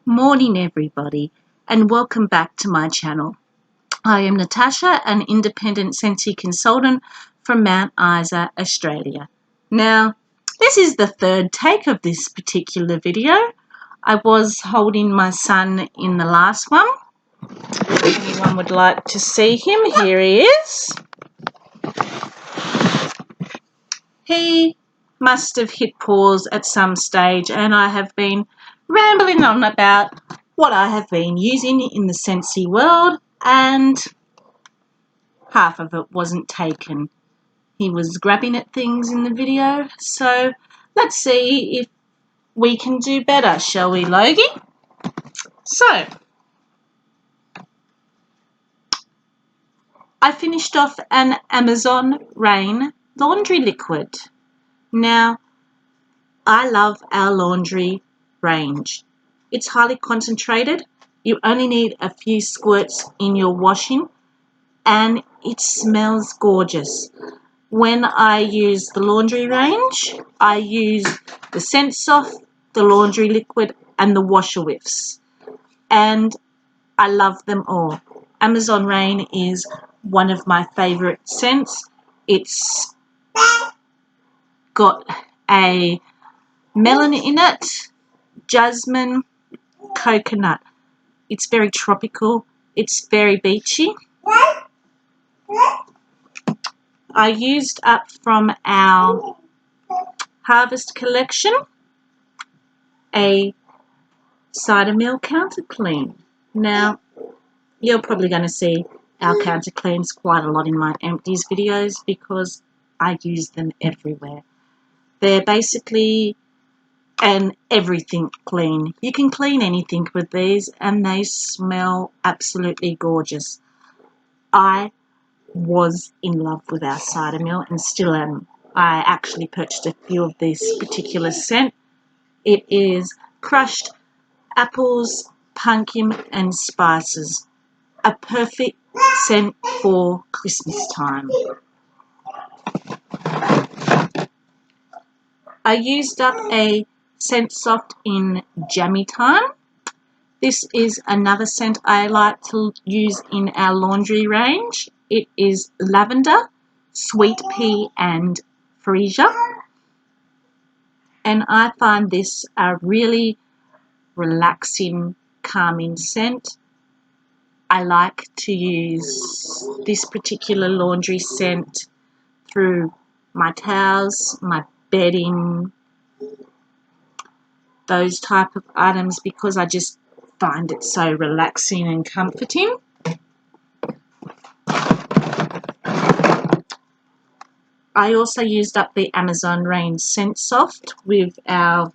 Morning everybody, and welcome back to my channel. I am Natasha, an independent Scentsy consultant from Mount Isa, Australia. Now, this is the third take of this particular video. I was holding my son in the last one. If anyone would like to see him, here he is. He must have hit pause at some stage, and I have been rambling on about what I have been using in the Scentsy world, and half of it wasn't taken. He was grabbing at things in the video, so let's see if we can do better, shall we, Logie? So, I finished off an Amazon Rain laundry liquid. Now, I love our laundry range. It's highly concentrated. You only need a few squirts in your washing, and it smells gorgeous. When I use the laundry range, I use the Scentsy, the laundry liquid, and the washer whiffs, and I love them all. Amazon Rain is one of my favorite scents. It's got a melon in it, jasmine, coconut. It's very tropical. It's very beachy. I used up from our Harvest collection a cider mill counter clean. Now, you're probably going to see our counter cleans quite a lot in my empties videos because I use them everywhere. They're basically an everything clean. You can clean anything with these, and they smell absolutely gorgeous. I was in love with our cider mill and still am. I actually purchased a few of this particular scent. It is crushed apples, pumpkin and spices. A perfect scent for Christmas time. I used up a Scent Soft in Jammy Time. This is another scent I like to use in our laundry range. It is lavender, sweet pea and freesia. And I find this a really relaxing, calming scent. I like to use this particular laundry scent through my towels, my bedding, those type of items because I just find it so relaxing and comforting. I also used up the Amazon Rain Scent Soft with our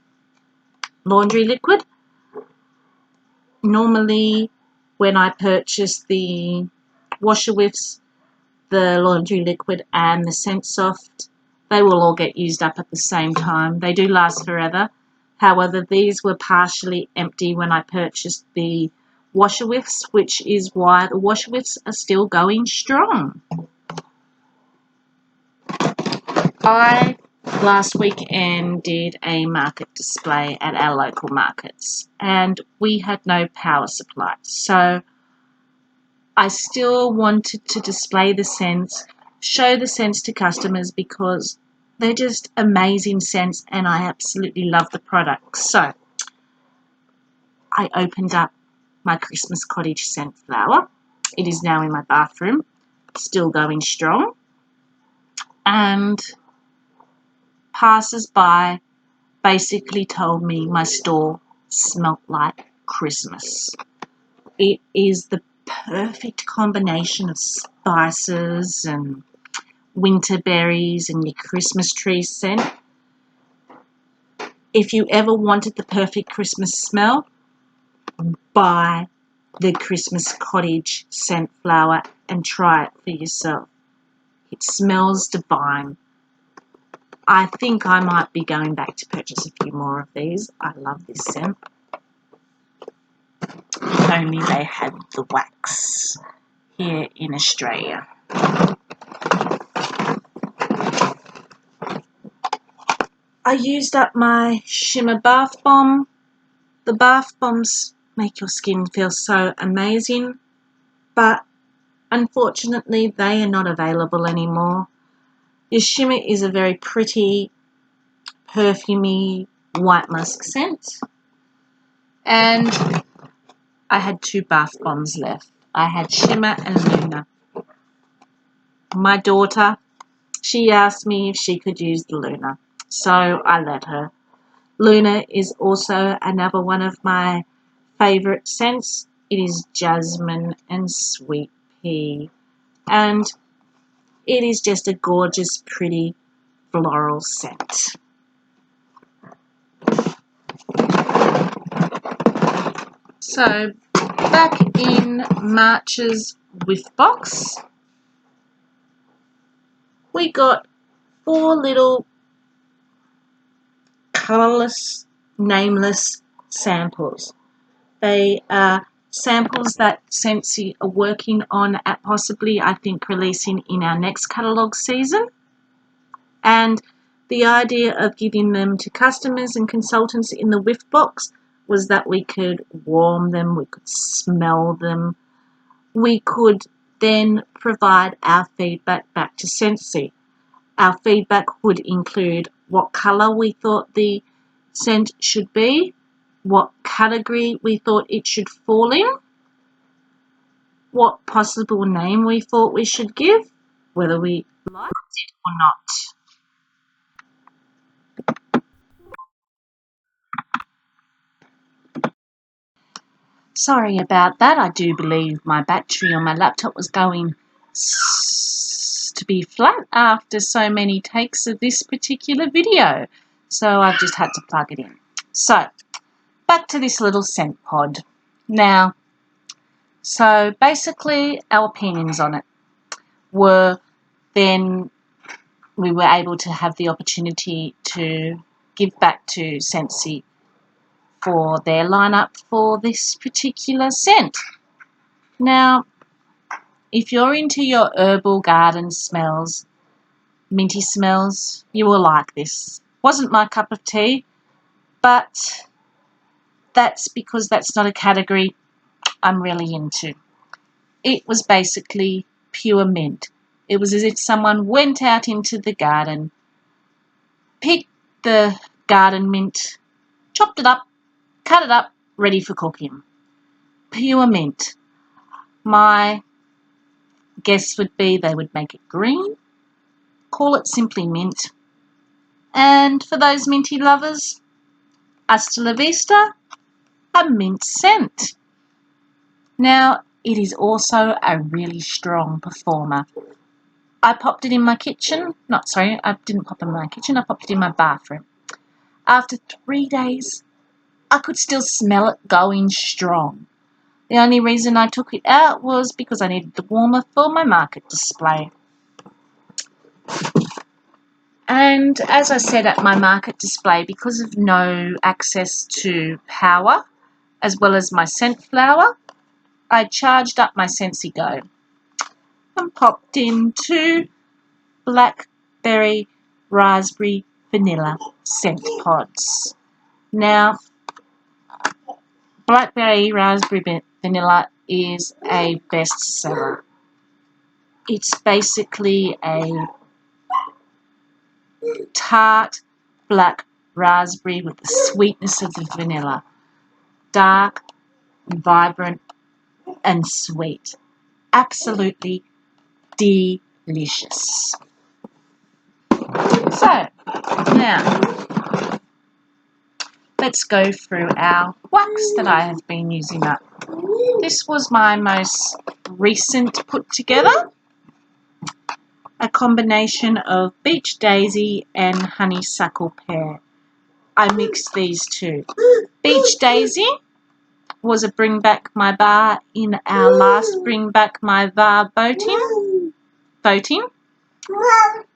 laundry liquid. Normally when I purchase the washer whiffs, the laundry liquid and the Scent Soft, they will all get used up at the same time. They do last forever. However, these were partially empty when I purchased the washer whiffs, which is why the washer whiffs are still going strong. I last weekend did a market display at our local markets, and we had no power supply, so I still wanted to display the scents, show the scents to customers because they're just amazing scents and I absolutely love the product. So I opened up my Christmas Cottage scent flower. It is now in my bathroom, still going strong, and passers-by basically told me my store smelt like Christmas. It is the perfect combination of spices and winter berries and your Christmas tree scent. If you ever wanted the perfect Christmas smell, buy the Christmas Cottage scent flower and try it for yourself. It smells divine. I think I might be going back to purchase a few more of these. I love this scent. If only they had the wax here in Australia. I used up my shimmer bath bomb. The bath bombs make your skin feel so amazing, but unfortunately they are not available anymore. Your shimmer is a very pretty, perfumey white musk scent, and I had 2 bath bombs left. I had Shimmer and Luna. My daughter, she asked me if she could use the Luna, so I let her. Luna is also another one of my favourite scents. It is jasmine and sweet pea, and it is just a gorgeous, pretty floral scent. So back in March's whiff box, we got 4 little colourless, nameless samples. They are samples that Scentsy are working on at possibly, I think, releasing in our next catalogue season. And the idea of giving them to customers and consultants in the whiff box was that we could warm them, we could smell them, we could then provide our feedback back to Scentsy. Our feedback would include what colour we thought the scent should be, what category we thought it should fall in, what possible name we thought we should give, whether we liked it or not. Sorry about that. I do believe my battery on my laptop was going to be flat after so many takes of this particular video. So I've just had to plug it in. So back to this little scent pod. Now, so basically our opinions on it were, then we were able to have the opportunity to give back to Scentsy for their lineup for this particular scent. Now, if you're into your herbal garden smells, minty smells, you will like this. Wasn't my cup of tea, but that's because that's not a category I'm really into. It was basically pure mint. It was as if someone went out into the garden, picked the garden mint, chopped it up, cut it up, ready for cooking. Pure mint. My guess would be they would make it green, call it simply mint. And for those minty lovers, hasta la vista, a mint scent. Now, it is also a really strong performer. I popped it in my kitchen. I didn't pop it in my kitchen. I popped it in my bathroom. After 3 days, I could still smell it going strong. The only reason I took it out was because I needed the warmer for my market display. And as I said at my market display, because of no access to power, as well as my scent flower, I charged up my Scentsy Go and popped in 2 blackberry raspberry vanilla scent pods. Now, blackberry raspberry vanilla is a bestseller. It's basically a tart black raspberry with the sweetness of the vanilla. Dark, vibrant, and sweet. Absolutely delicious. So, now, let's go through our wax that I have been using up. This was my most recent put together. A combination of beach daisy and honeysuckle pear. I mixed these 2. Beach daisy was a Bring Back My Bar in our last Bring Back My Bar voting.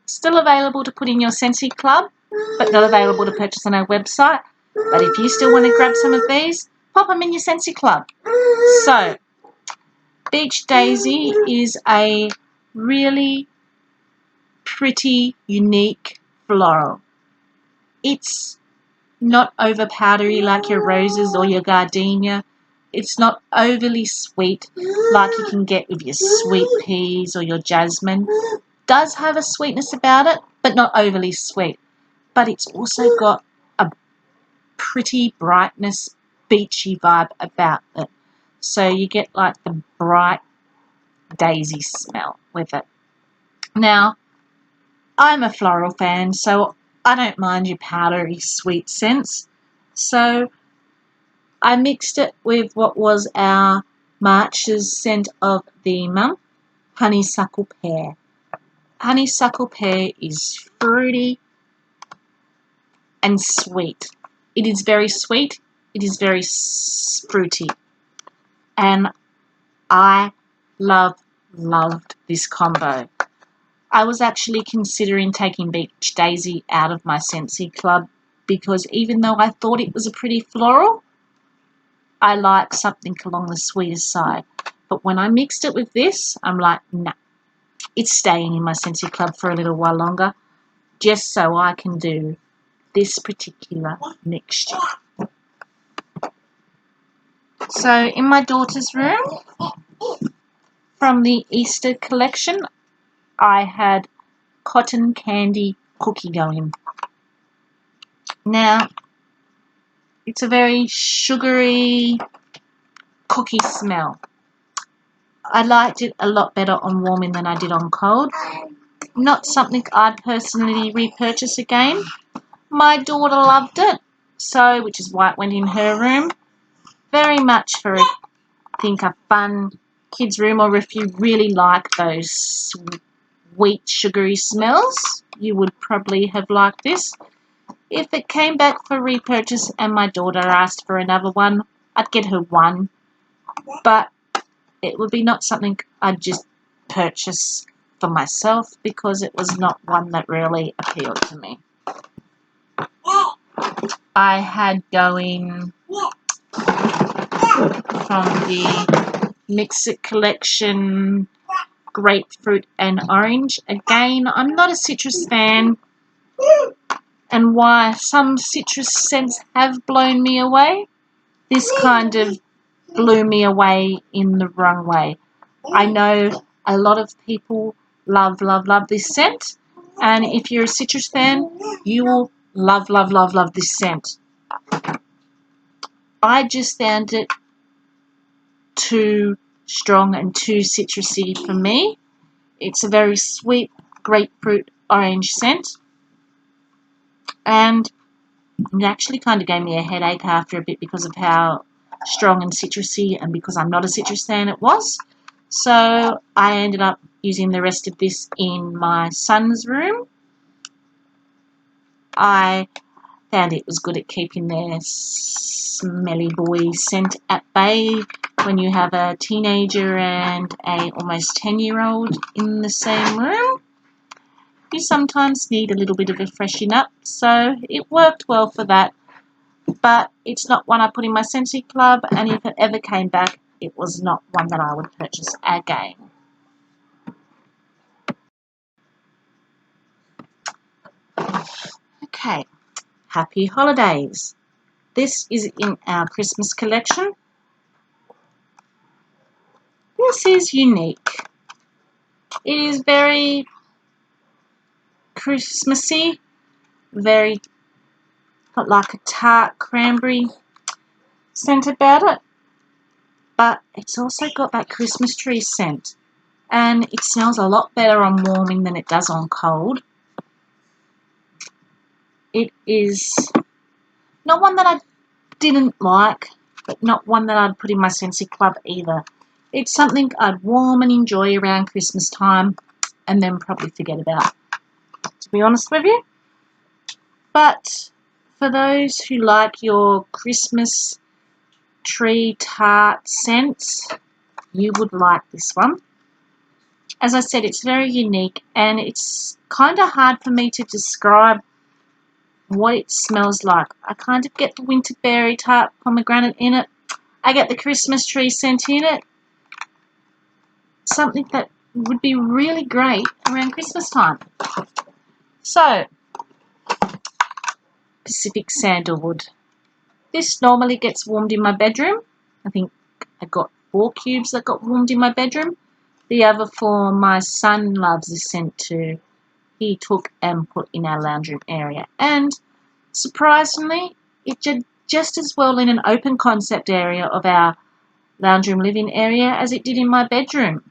Still available to put in your Scentsy Club, but not available to purchase on our website. But if you still want to grab some of these, pop them in your Scentsy Club. So, Beach Daisy is a really pretty, unique floral. It's not over powdery like your roses or your gardenia. It's not overly sweet like you can get with your sweet peas or your jasmine. Does have a sweetness about it, but not overly sweet. But it's also got a pretty brightness, beachy vibe about it. So you get like the bright daisy smell with it. Now, I'm a floral fan, so I don't mind your powdery sweet scents. So I mixed it with what was our March's scent of the month, honeysuckle pear. Honeysuckle pear is fruity and sweet. It is very sweet. It is very fruity. And I loved this combo. I was actually considering taking Beach Daisy out of my Scentsy club because even though I thought it was a pretty floral, I like something along the sweeter side. But when I mixed it with this, I'm like, nah, it's staying in my Scentsy club for a little while longer just so I can do this particular mixture. So in my daughter's room, from the Easter collection, I had cotton candy cookie going. Now, it's a very sugary cookie smell. I liked it a lot better on warming than I did on cold. Not something I'd personally repurchase again. My daughter loved it, so which is why it went in her room. Very much for, I think, a fun kids' room, or if you really like those sweet, sugary smells, you would probably have liked this. If it came back for repurchase and my daughter asked for another one, I'd get her one, but it would be not something I'd just purchase for myself because it was not one that really appealed to me. I had going from the Mix It collection, grapefruit and orange. Again, I'm not a citrus fan, and why some citrus scents have blown me away, this kind of blew me away in the wrong way. I know a lot of people love this scent, and if you're a citrus fan, you will love this scent. I just found it too strong and too citrusy for me. It's a very sweet grapefruit orange scent, and it actually kind of gave me a headache after a bit because of how strong and citrusy, and because I'm not a citrus fan it was. So I ended up using the rest of this in my son's room. I found it was good at keeping their smelly boy scent at bay when you have a teenager and a almost 10-year-old in the same room. You sometimes need a little bit of a freshen up, so it worked well for that. But it's not one I put in my Scentsy club, and if it ever came back, it was not one that I would purchase again. Okay, happy holidays. This is in our Christmas collection. This is unique. It is very Christmassy, very got like a tart cranberry scent about it, but it's also got that Christmas tree scent, and it smells a lot better on warming than it does on cold. It is not one that I didn't like, but not one that I'd put in my Scentsy club either. It's something I'd warm and enjoy around Christmas time and then probably forget about, to be honest with you. But for those who like your Christmas tree tart scents, you would like this one. As I said, it's very unique, and it's kind of hard for me to describe what it smells like. I kind of get the winterberry tart pomegranate in it. I get the Christmas tree scent in it. Something that would be really great around Christmas time. So, Pacific Sandalwood. This normally gets warmed in my bedroom. I think I got 4 cubes that got warmed in my bedroom. The other 4, my son loves this scent too. He took and put in our lounge room area. And surprisingly, it did just as well in an open concept area of our lounge room living area as it did in my bedroom.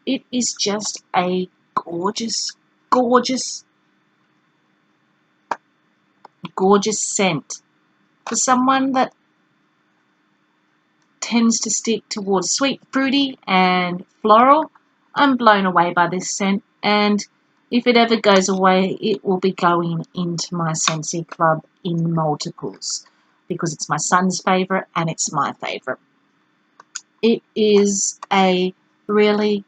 It is just a gorgeous, gorgeous, gorgeous scent. For someone that tends to stick towards sweet, fruity and floral, I'm blown away by this scent, and if it ever goes away, it will be going into my Scentsy club in multiples because it's my son's favourite and it's my favourite. It is a really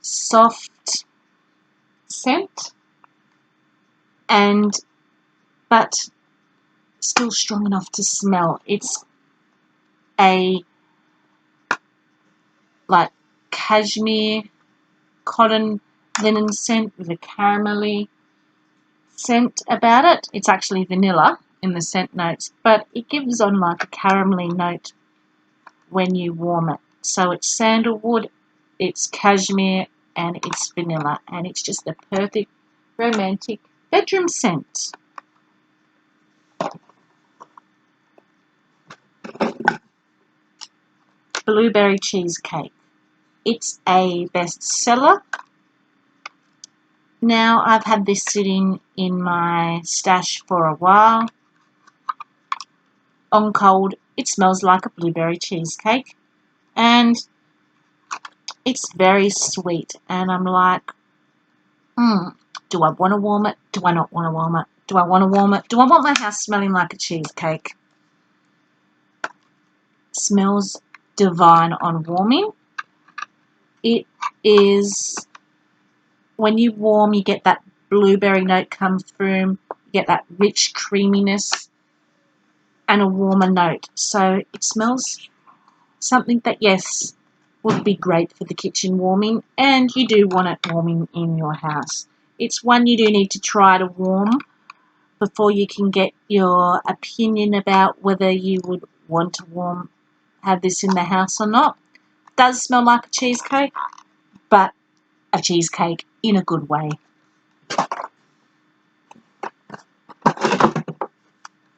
soft scent, but still strong enough to smell. It's a like cashmere, cotton, linen scent with a caramelly scent about it. It's actually vanilla in the scent notes, but it gives on like a caramelly note when you warm it. So it's sandalwood, it's cashmere, and it's vanilla, and it's just the perfect romantic bedroom scent. Blueberry cheesecake. It's a bestseller. Now I've had this sitting in my stash for a while. On cold, it smells like a blueberry cheesecake, and it's very sweet, and I'm like, do I want to warm it? Do I not want to warm it? Do I want to warm it? Do I want my house smelling like a cheesecake? Smells divine on warming. It is, when you warm, you get that blueberry note come through, you get that rich creaminess and a warmer note. So it smells something that, yes, would be great for the kitchen warming, and you do want it warming in your house. It's one you do need to try to warm before you can get your opinion about whether you would want to have this in the house or not. It does smell like a cheesecake, but a cheesecake in a good way.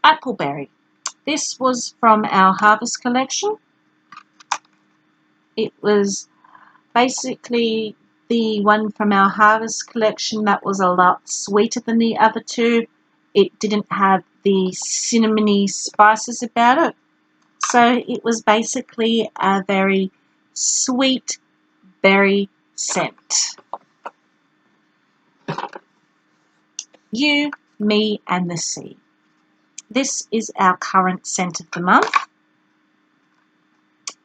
Appleberry. This was from our Harvest collection. It was basically the one from our Harvest collection that was a lot sweeter than the other 2. It didn't have the cinnamony spices about it. So it was basically a very sweet berry scent. You, Me and the Sea. This is our current scent of the month,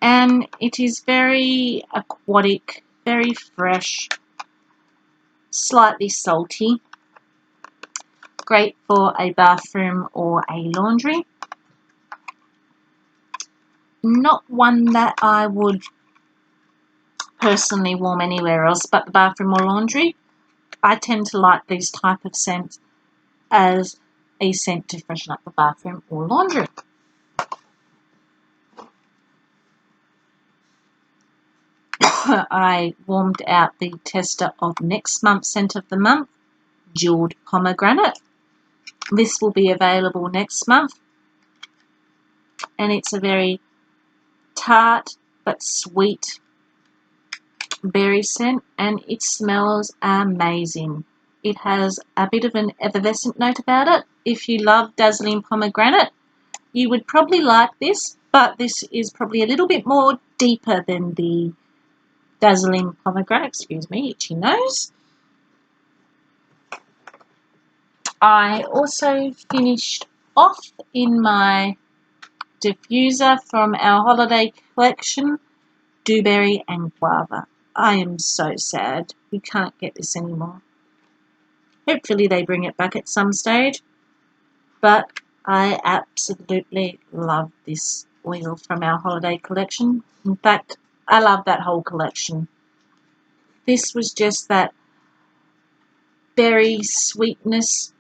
and it is very aquatic, very fresh, slightly salty, great for a bathroom or a laundry. Not one that I would personally warm anywhere else but the bathroom or laundry. I tend to like these type of scents as a scent to freshen up the bathroom or laundry. I warmed out the tester of next month's scent of the month, Jeweled Pomegranate. This will be available next month, and it's a very tart but sweet berry scent, and it smells amazing. It has a bit of an effervescent note about it. If you love Dazzling Pomegranate, you would probably like this, but this is probably a little bit more deeper than the Dazzling Pomegranate. Excuse me, itchy nose. I also finished off in my diffuser from our holiday collection, Dewberry and Guava. I am so sad we can't get this anymore. Hopefully they bring it back at some stage, but I absolutely love this oil from our holiday collection. In fact, I love that whole collection. This was just that berry sweetness,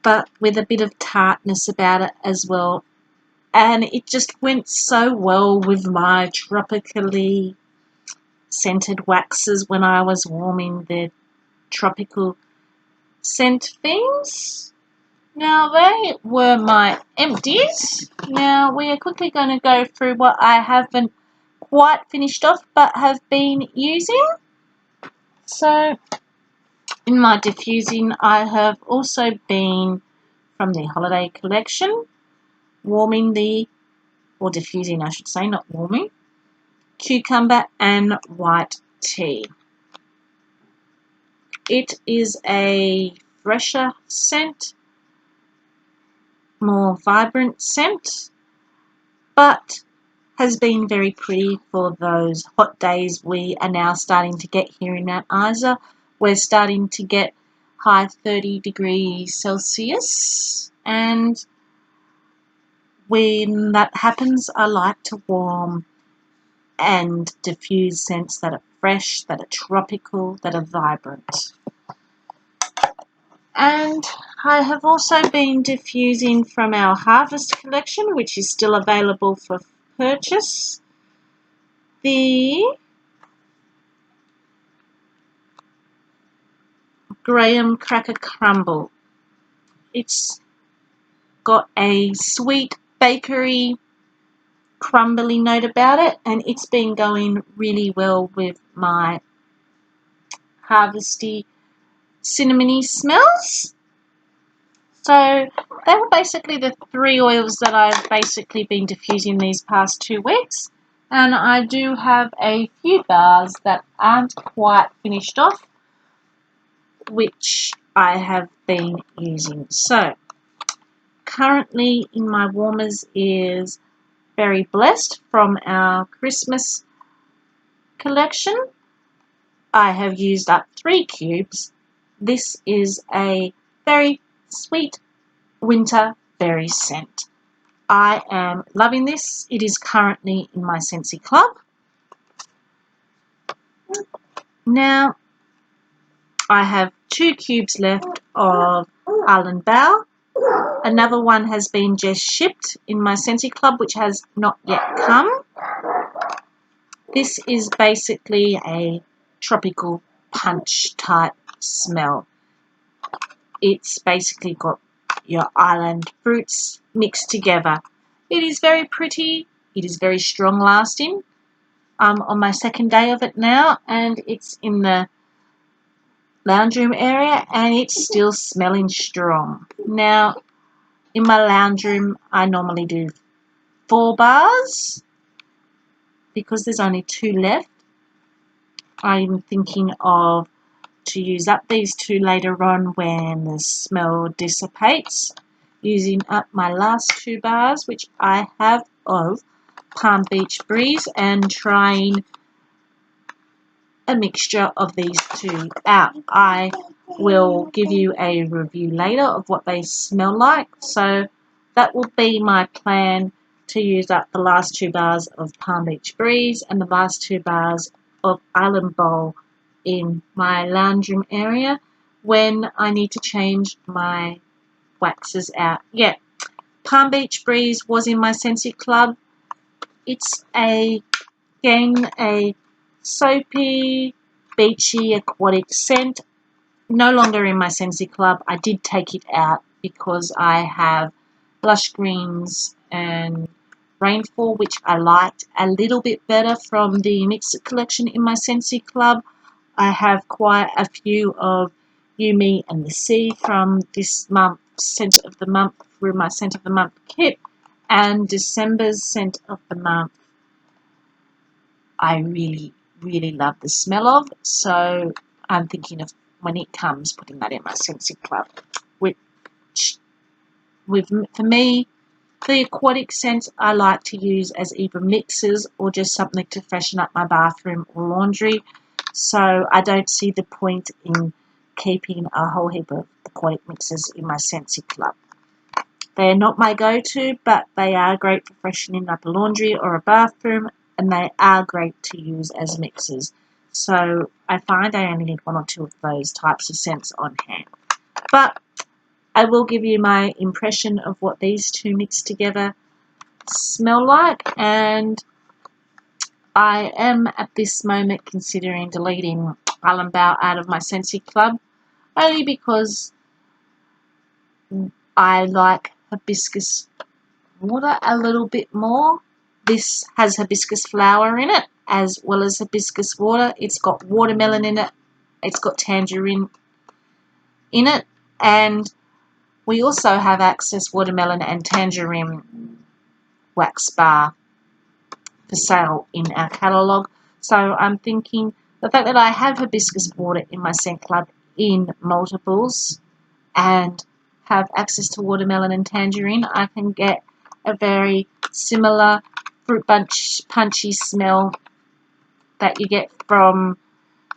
but with a bit of tartness about it as well and it just went so well with my tropically scented waxes when I was warming the tropical scent things. Now they were my empties. Now we are quickly going to go through what I haven't quite finished off but have been using. So in my diffusing, I have also been from the holiday collection warming or diffusing I should say, not warming, cucumber and white tea. It is a fresher scent, more vibrant scent, but has been very pretty for those hot days we are now starting to get here in Mount Isa. We're starting to get high 30 degrees Celsius, and when that happens, I like to warm and diffuse scents that are fresh, that are tropical, that are vibrant. And I have also been diffusing from our Harvest collection, which is still available for purchase, the Graham Cracker Crumble. It's got a sweet bakery crumbly note about it, and it's been going really well with my harvesty cinnamony smells. So they were basically the 3 oils that I've basically been diffusing these past 2 weeks, and I do have a few bars that aren't quite finished off, which I have been using. So currently in my warmers is Very Blessed from our Christmas collection. I have used up 3 cubes. This is a very sweet winter berry scent. I am loving this. It is currently in my Scentsy Club. Now I have 2 cubes left of Island Bow. Another one has been just shipped in my Scentsy Club, which has not yet come. This is basically a tropical punch type smell. It's basically got your island fruits mixed together. It is very pretty. It is very strong lasting. I'm on my 2nd day of it now, and it's in the lounge room area, and it's still smelling strong. Now, in my lounge room, I normally do 4 bars because there's only 2 left. I'm thinking of to use up these 2 later on when the smell dissipates, using up my last 2 bars, which I have of Palm Beach Breeze, and trying a mixture of these 2 out. I will give you a review later of what they smell like, so that will be my plan, to use up the last 2 bars of Palm Beach Breeze and the last 2 bars of Island Bowl in my lounge room area when I need to change my waxes out. Yeah, Palm Beach Breeze was in my Scentsy Club. It's again a soapy, beachy, aquatic scent. No longer in my Scentsy Club. I did take it out because I have Lush Greens and Rainfall, which I liked a little bit better from the Mixed collection in my Scentsy Club. I have quite a few of You, Me and the Sea from this month's Scent of the Month through my Scent of the Month kit, and December's Scent of the Month I really, really love the smell of, so I'm thinking of, when it comes, putting that in my Scentsy Club. For me, the aquatic scents I like to use as either mixes or just something to freshen up my bathroom or laundry, so I don't see the point in keeping a whole heap of aquatic mixes in my Scentsy Club. They are not my go-to, but they are great for freshening up a laundry or a bathroom, and they are great to use as mixes. So I find I only need 1 or 2 of those types of scents on hand. But I will give you my impression of what these 2 mix together. smell like, and I am at this moment considering deleting Island Bow out of my Scentsy club, only because I like hibiscus water a little bit more. This has hibiscus flower in it as well as hibiscus water. It's got watermelon in it. It's got tangerine in it, and we also have Access watermelon and tangerine wax bar for sale in our catalogue. So I'm thinking the fact that I have hibiscus water in my scent club in multiples and have access to watermelon and tangerine, I can get a very similar fruit punchy smell that you get from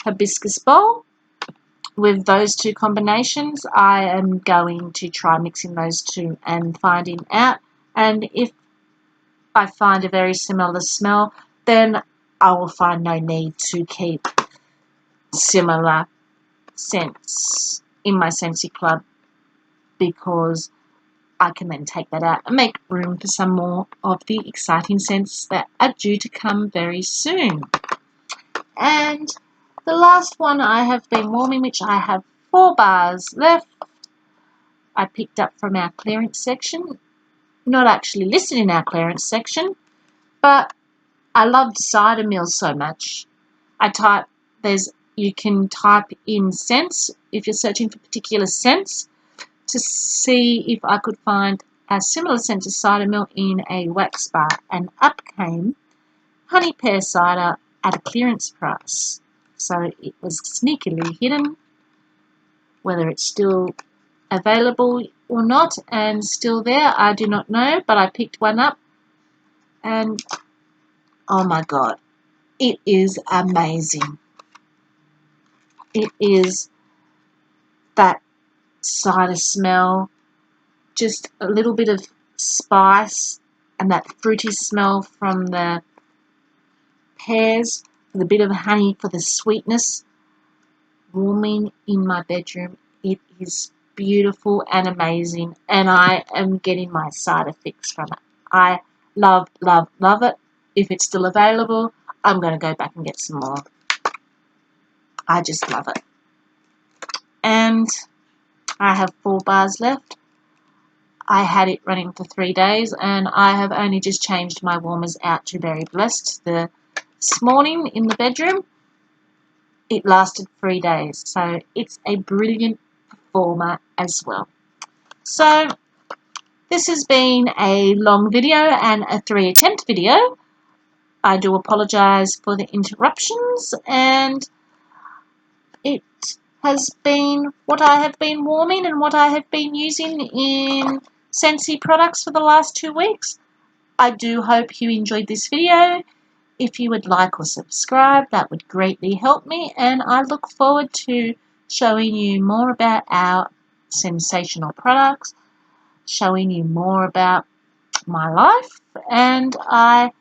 hibiscus bowl. With those two combinations, I am going to try mixing those two and finding out. And if I find a very similar smell, then I will find no need to keep similar scents in my Scentsy club, because I can then take that out and make room for some more of the exciting scents that are due to come very soon. And the last one I have been warming, which I have 4 bars left, I picked up from our clearance section. Not actually listed in our clearance section, but I loved cider mills so much. You can type in scents if you're searching for particular scents to see if I could find a similar scent to cider mill in a wax bar, and up came honey pear cider at a clearance price. So it was sneakily hidden. Whether it's still available or not and still there, I do not know, but I picked one up and oh my god, it is amazing. It is that cider smell, just a little bit of spice and that fruity smell from the pears, with a bit of honey for the sweetness, warming in my bedroom. It is beautiful and amazing, and I am getting my cider fix from it. I love, love, love it. If it's still available, I'm going to go back and get some more. I just love it. And I have 4 bars left. I had it running for 3 days, and I have only just changed my warmers out to Berry Blessed this morning in the bedroom. It lasted 3 days, so it's a brilliant performer as well. So this has been a long video and a 3-attempt video. I do apologise for the interruptions, and it has been what I have been warming and what I have been using in Scentsy products for the last 2 weeks. I do hope you enjoyed this video. If you would like or subscribe, that would greatly help me, and I look forward to showing you more about our sensational products, showing you more about my life, and I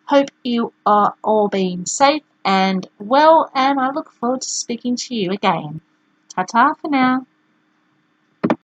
hope you are all being safe and well, and I look forward to speaking to you again. Ta-ta for now.